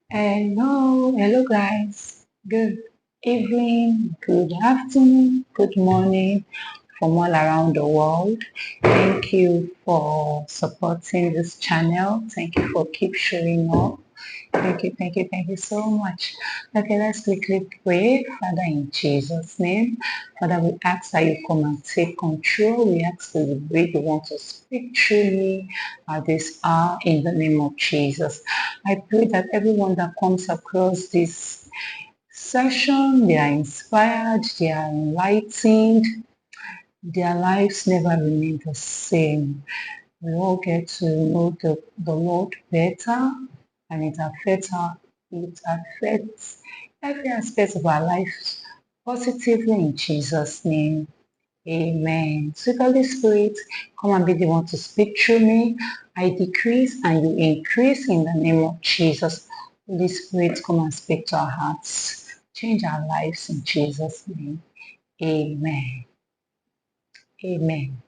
Hello guys. Good evening, good afternoon, good morning from all around the world. Thank you for supporting this channel. Thank you for keep showing up. Thank you so much. Okay, let's quickly pray. Father, in Jesus' name. Father, we ask that you come and take control. We ask that you be the one to speak through me at this hour in the name of Jesus. I pray that everyone that comes across this session, they are inspired, they are enlightened, their lives never remain the same. We all get to know the Lord better, and it affects every aspect of our lives positively in Jesus' name. Amen. Sweet Holy Spirit, come and be the one to speak through me. I decrease and you increase in the name of Jesus. Holy Spirit, come and speak to our hearts. Change our lives in Jesus' name. Amen. Amen.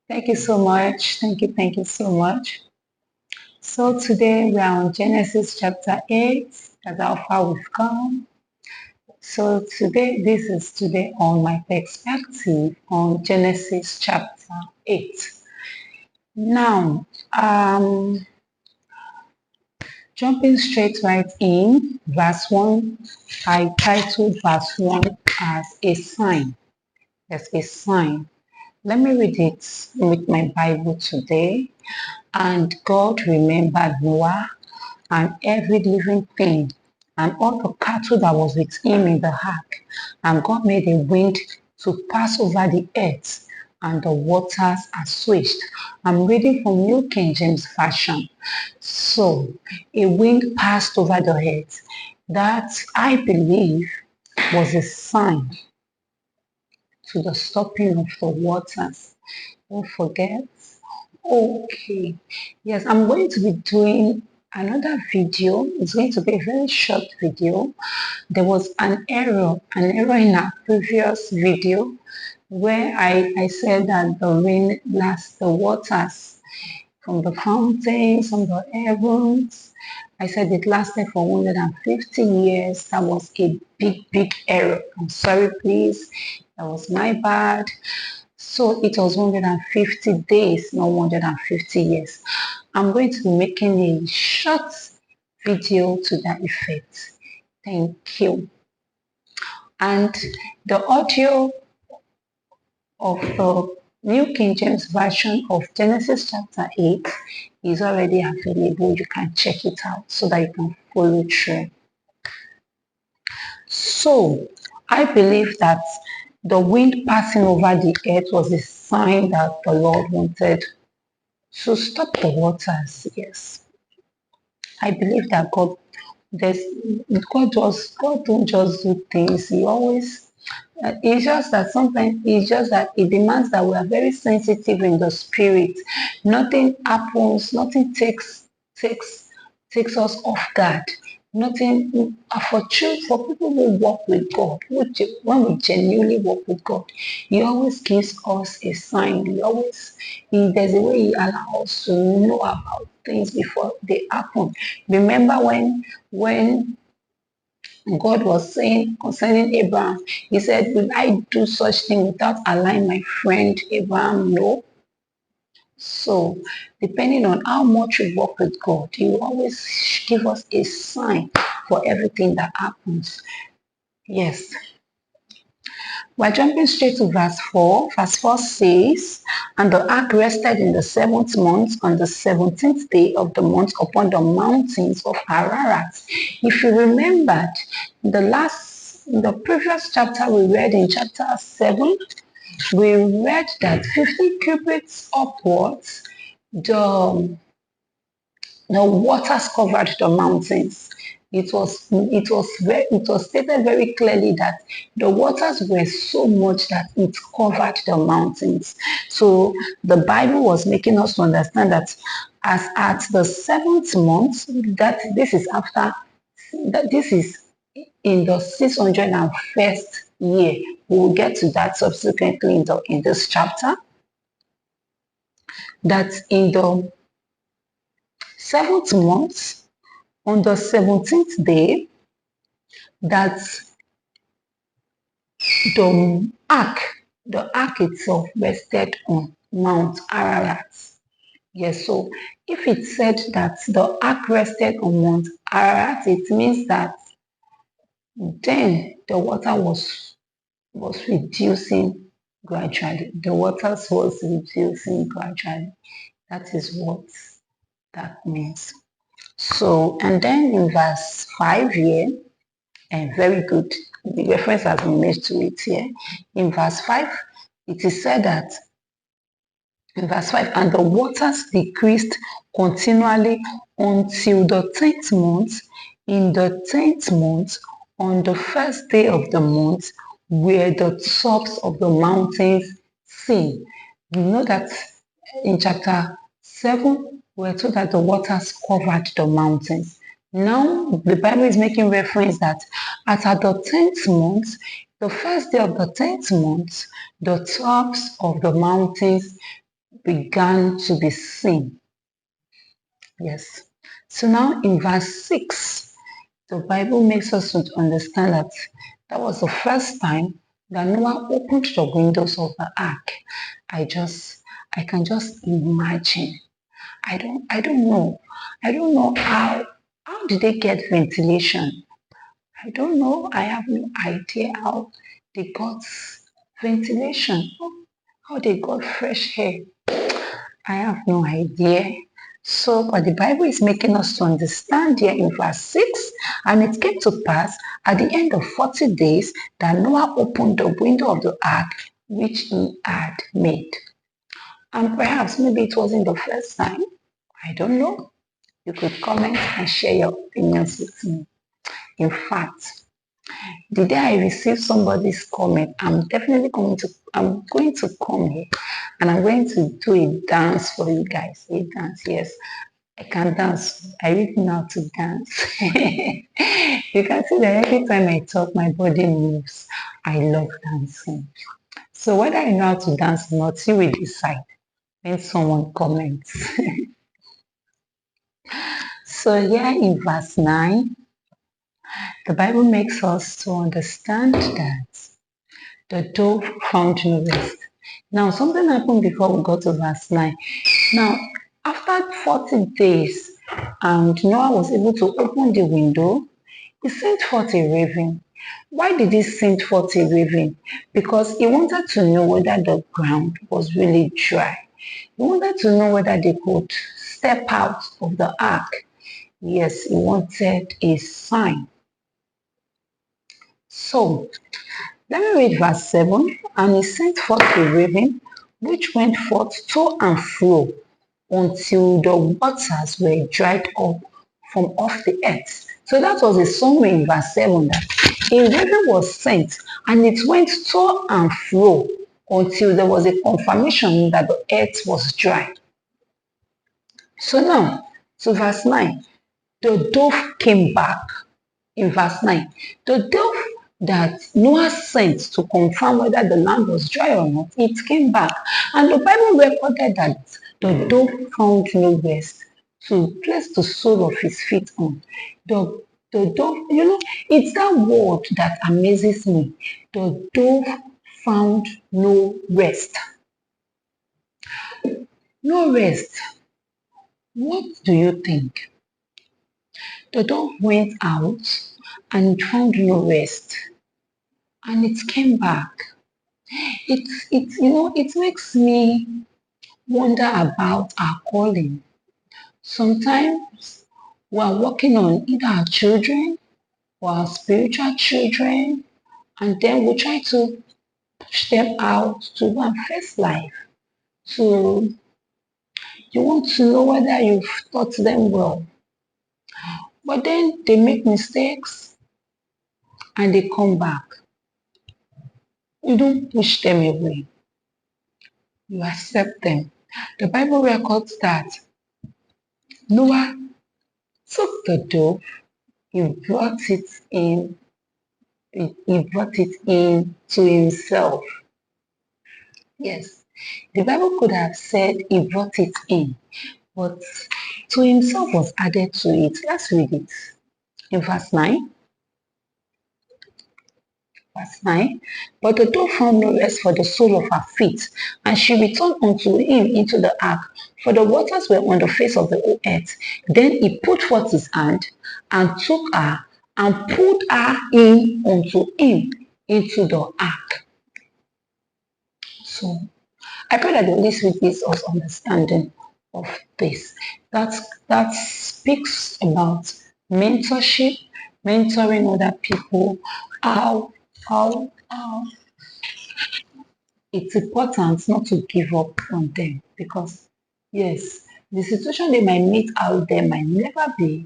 Thank you so much. Thank you so much. So today we are on Genesis chapter 8. That's how far we've come. So this is today on my perspective on Genesis chapter 8. Now, jumping straight right in, verse 1, I titled verse 1 as a sign. As a sign. Let me read it with my Bible today. And God remembered Noah and every living thing and all the cattle that was with him in the ark. And God made a wind to pass over the earth, and the waters assuaged. I'm reading from New King James Version. So, a wind passed over the earth. That, I believe, was a sign to the stopping of the waters. Don't forget. Okay. Yes, I'm going to be doing another video. It's going to be a very short video. There was an error in our previous video where I said that the rain blasts the waters from the fountains, from the heavens. I said it lasted for 150 years. That was a big error. I'm sorry, please. That was my bad. So it was 150 days, not 150 years. I'm going to be making a short video to that effect. Thank you. And the audio of the New King James Version of Genesis chapter 8 is already available. You can check it out so that you can follow through. So I believe that the wind passing over the earth was a sign that the Lord wanted to stop the waters. Yes, I believe that God don't just do things. He always it's just that sometimes it's just that it demands that we are very sensitive in the spirit. Nothing happens, nothing takes us off guard. Nothing for people who walk with God, when we genuinely walk with God, He always gives us a sign. There's a way He allows us to know about things before they happen. Remember when God was saying concerning Abraham, He said, will I do such thing without allowing my friend Abraham know? So, depending on how much we work with God, He will always give us a sign for everything that happens. Yes. We're jumping straight to verse 4. Verse 4 says, and the ark rested in the 7th month on the 17th day of the month upon the mountains of Ararat. If you remembered, the previous chapter we read in chapter 7, we read that 50 cubits upwards, the waters covered the mountains. It was stated very clearly that the waters were so much that it covered the mountains. So the Bible was making us to understand that as at the 7th month, that this is in the 601st year. We'll get to that subsequently in this chapter. That in the 7th month, on the 17th day that the ark itself rested on Mount Ararat. Yes, so if it said that the ark rested on Mount Ararat, it means that then the water was reducing gradually. The waters was reducing gradually. That is what that means. So, and then in verse 5 here, and very good, the reference has been made to it here. In verse 5, it is said that, in verse 5, and the waters decreased continually until the 10th month. In the 10th month, on the first day of the month, were the tops of the mountains seen. You know that in chapter 7, we're told that the waters covered the mountains. Now, the Bible is making reference that at the 10th month, the first day of the 10th month, the tops of the mountains began to be seen. Yes. So now in verse 6, the Bible makes us to understand that that was the first time that Noah opened the windows of the ark. I can just imagine. I don't know. I don't know how did they get ventilation? I don't know. I have no idea how they got ventilation, how they got fresh air. I have no idea. So, but the Bible is making us to understand here in verse 6, and it came to pass at the end of 40 days that Noah opened the window of the ark which he had made. And perhaps maybe it wasn't the first time. I don't know. You could comment and share your opinions with me. In fact, the day I receive somebody's comment, I'm going to come here and I'm going to do a dance for you guys. A dance, yes. I can dance. I really know how to dance. You can see that every time I talk, my body moves. I love dancing. So whether I know how to dance or not, you will decide when someone comments. So here in verse 9, the Bible makes us to understand that the dove found no rest. Now, something happened before we got to verse 9. Now, after 40 days, and Noah was able to open the window, he sent forth a raven. Why did he send forth a raven? Because he wanted to know whether the ground was really dry. He wanted to know whether they could step out of the ark. Yes, he wanted a sign. So, let me read verse 7. And he sent forth a raven, which went forth to and fro until the waters were dried up from off the earth. So that was a summary in verse 7 that a raven was sent and it went to and fro until there was a confirmation that the earth was dry. So now, to verse 9, the dove came back. In verse 9, the dove that Noah sent to confirm whether the land was dry or not, it came back. And the Bible recorded that the dove found no rest to place the sole of his feet on. The dove, it's that word that amazes me. The dove found no rest. No rest. What do you think? The dove went out and found no rest. And it came back. It makes me wonder about our calling. Sometimes we are working on either our children or our spiritual children, and then we try to push them out to go and face life. So you want to know whether you've taught them well. But then they make mistakes and they come back. You don't push them away. You accept them. The Bible records that Noah took the dove, he brought it in to himself. Yes, the Bible could have said he brought it in, but to himself was added to it. Let's read it in verse 9. Verse 9, but the dove found no rest for the sole of her feet, and she returned unto him into the ark, for the waters were on the face of the whole earth. Then he put forth his hand, and took her, and pulled her in unto him into the ark. So, I pray that the Holy Spirit gives us understanding of this. That speaks about mentorship, mentoring other people, how it's important not to give up on them, because yes, the situation they might meet out there might never be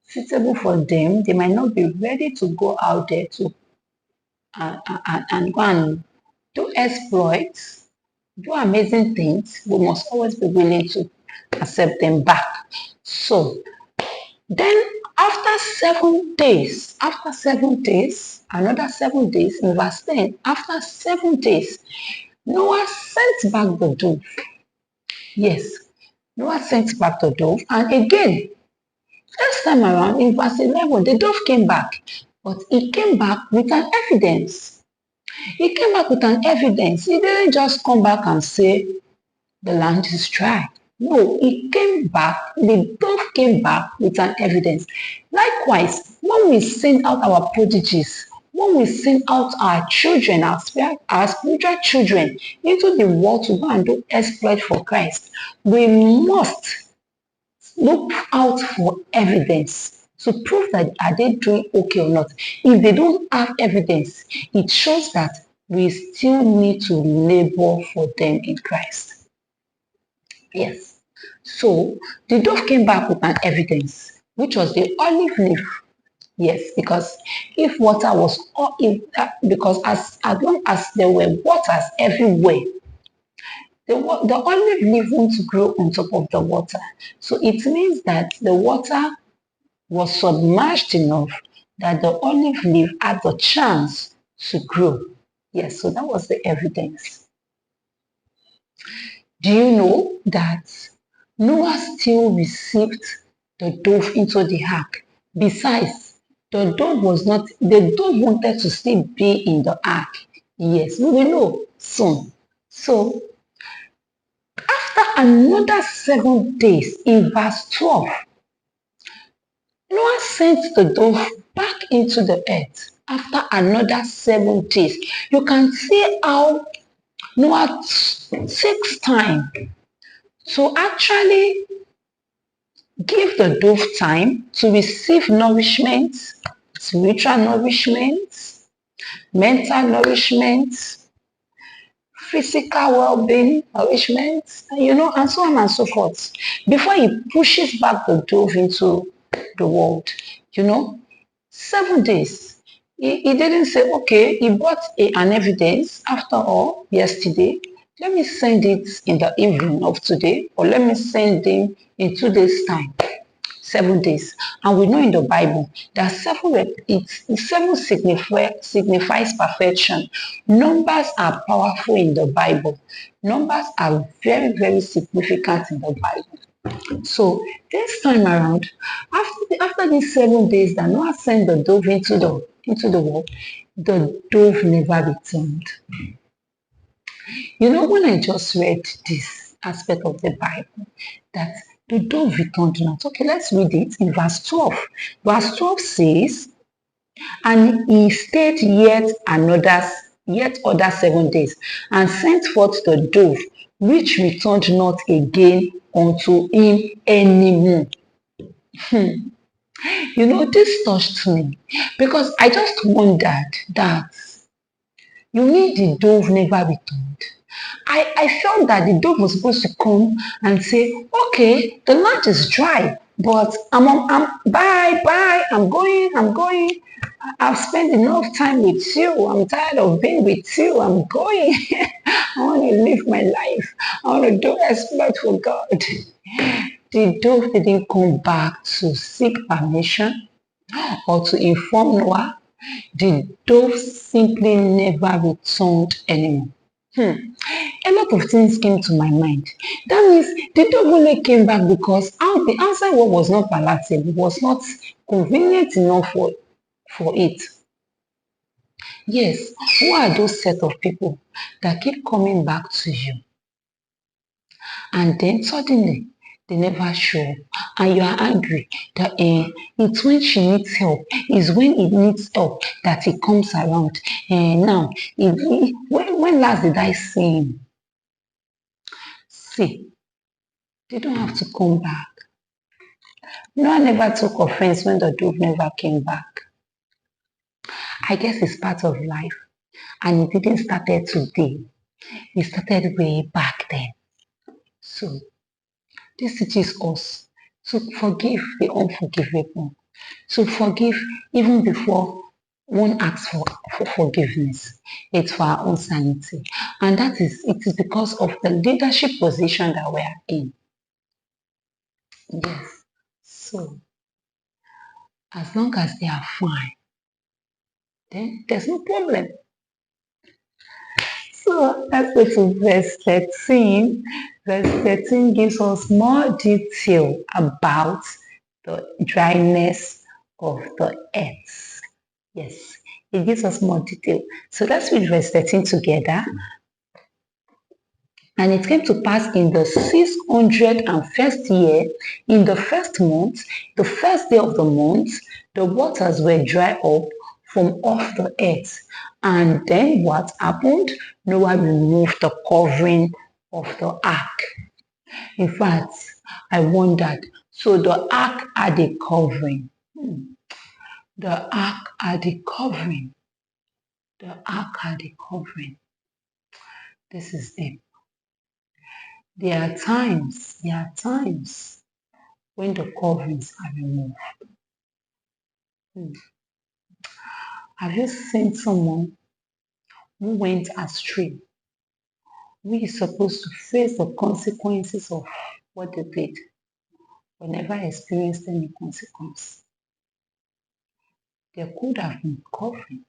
suitable for them. They might not be ready to go out there to and go and do exploits, do amazing things. We must always be willing to accept them back. So then after 7 days, another 7 days, in verse 10, after 7 days, Noah sent back the dove. Yes, Noah sent back the dove, and again, this time around, in verse 11, the dove came back, but he came back with an evidence. He came back with an evidence. He didn't just come back and say, the land is dry. No, he came back, the dove came back with an evidence. Likewise, when we send out our prodigies, when we send out our children, our spiritual children into the world to go and do exploit for Christ, we must look out for evidence to prove that are they doing okay or not. If they don't have evidence, it shows that we still need to labor for them in Christ. Yes. So the dove came back with an evidence, which was the olive leaf. Yes, because if water was, because as long as there were waters everywhere, the olive leaf won't grow on top of the water. So it means that the water was submerged enough that the olive leaf had the chance to grow. Yes, so that was the evidence. Do you know that Noah still received the dove into the ark? Besides, the dove wanted to still be in the ark. Yes, we will know soon. So, after another 7 days, in verse 12, Noah sent the dove back into the earth after another 7 days. You can see how Noah takes time to actually give the dove time to receive nourishment, spiritual nourishment, mental nourishment, physical well-being nourishment, and so on and so forth, before he pushes back the dove into the world. 7 days. He didn't say, okay, he brought an evidence after all yesterday. Let me send it in the evening of today, or let me send him in 2 days' time. 7 days. And we know in the Bible that 7 signifies perfection. Numbers are powerful in the Bible. Numbers are very, very significant in the Bible. So this time around, after these 7 days that Noah sent the dove into the world, the dove never returned. When I just read this aspect of the Bible, that the dove returned not. Okay, let's read it in verse 12. Verse 12 says, and he stayed yet other 7 days, and sent forth the dove, which returned not again unto him anymore. This touched me, because I just wondered that you mean the dove never returned. I felt that the dove was supposed to come and say, okay, the land is dry, but bye, I'm going. I've spent enough time with you. I'm tired of being with you. I'm going. I want to live my life. I want to do exploit for God. The dove didn't come back to seek permission or to inform Noah. The dove simply never returned anymore. A lot of things came to my mind. That means the dog only came back because the outside world was not palatable, was not convenient enough for it. Yes, who are those set of people that keep coming back to you and then suddenly they never show up and you are angry that it's when she needs help, it's when it needs help that it comes around. Now, when last did I see him? See, they don't have to come back. No, I never took offense when the dog never came back. I guess it's part of life and it didn't start today. It started way back then. So this teaches us to forgive the unforgivable, to forgive even before one asks for forgiveness. It's for our own sanity. And it is because of the leadership position that we are in. Yes. So as long as they are fine, then there's no problem. So let's go to verse 13. Verse 13 gives us more detail about the dryness of the earth. Yes, it gives us more detail. So let's read verse 13 together. And it came to pass in the 601st year, in the first month, the first day of the month, the waters were dried up from off the earth. And then what happened? Noah removed the covering of the ark. In fact, I wondered, so the ark had a covering. The ark had a covering. The ark had a covering. This is it. There are times when the coverings are removed. Have you seen someone who went astray, who is supposed to face the consequences of what they did, but never experienced any consequence? There could have been covering.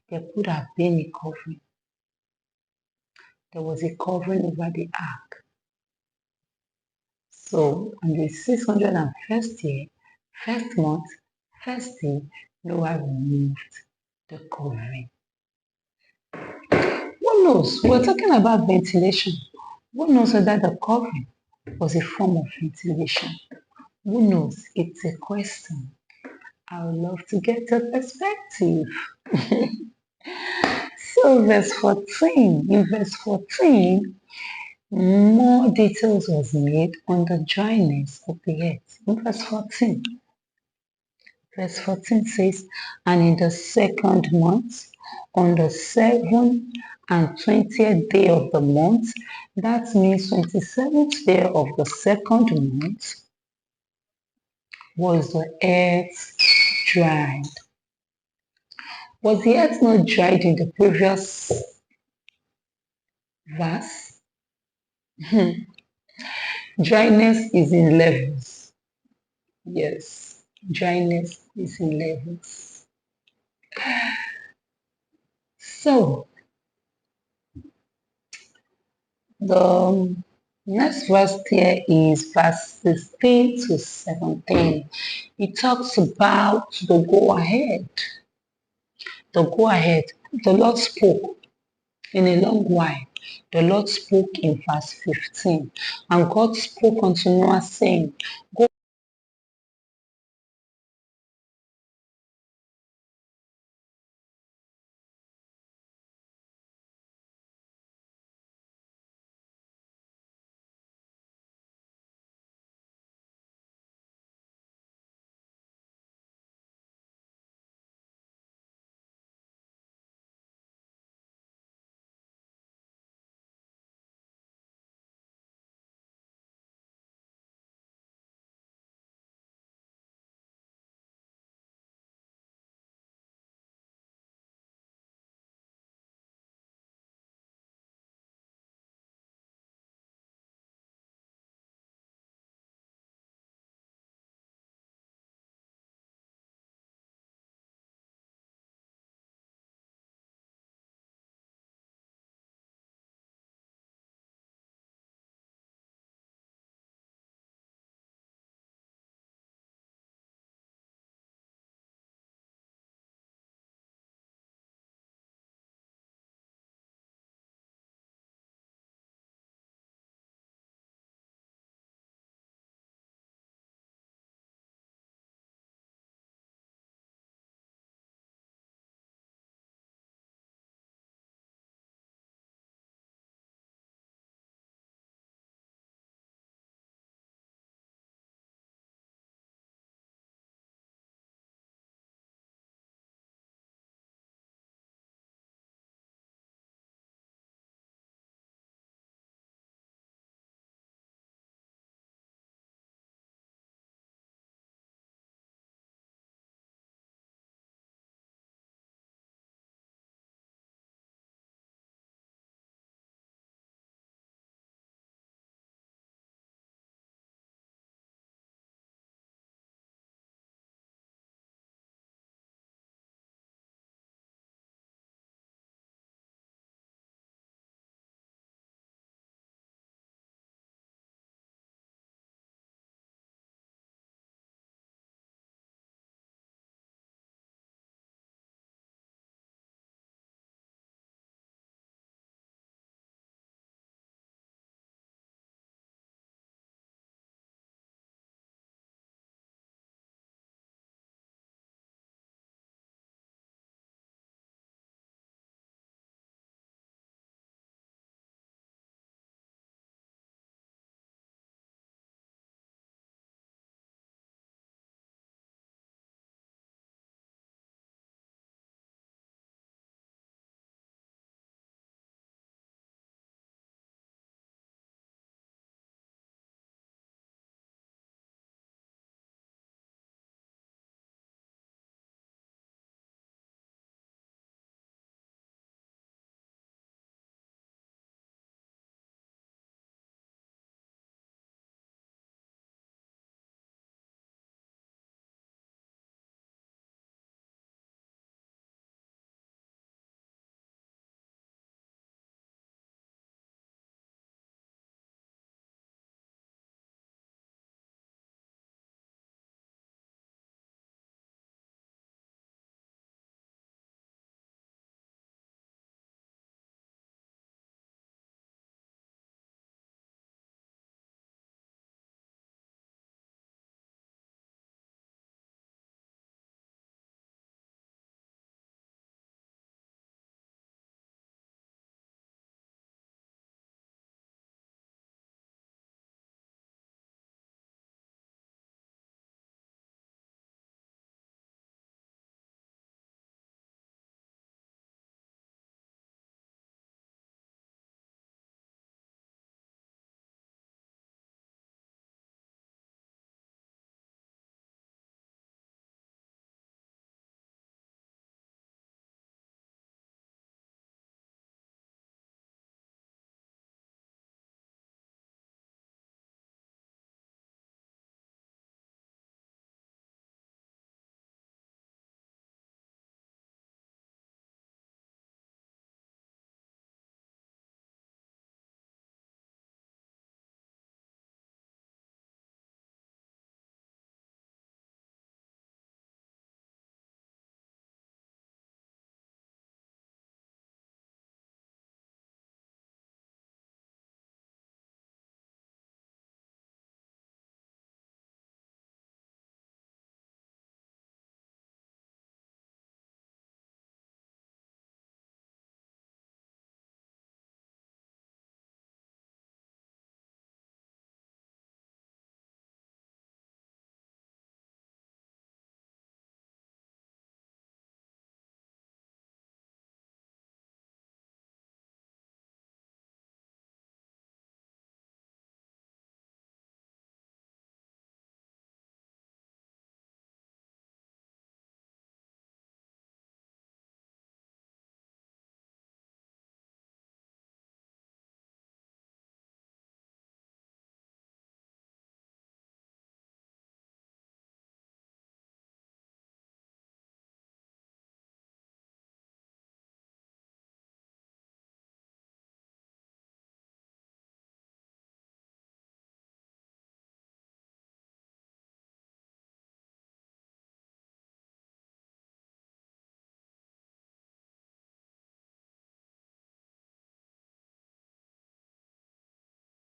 There could have been a covering. There was a covering over the ark. So on the 601st year, first month, first day, Noah removed the covering. Who knows? We're talking about ventilation. Who knows whether the covering was a form of ventilation? Who knows? It's a question. I would love to get a perspective. So verse 14, in verse 14, more details was made on the dryness of the earth. In verse 14 says, and in the second month, on the 7th and 20th day of the month, that means 27th day of the second month, was the earth dried. Was the earth not dried in the previous verse? Dryness is in levels. Yes, dryness is in levels. So, the next verse here is verse 16 to 17. It talks about the go-ahead. The go-ahead. The Lord spoke in a long while. The Lord spoke in verse 15. And God spoke unto Noah, saying, go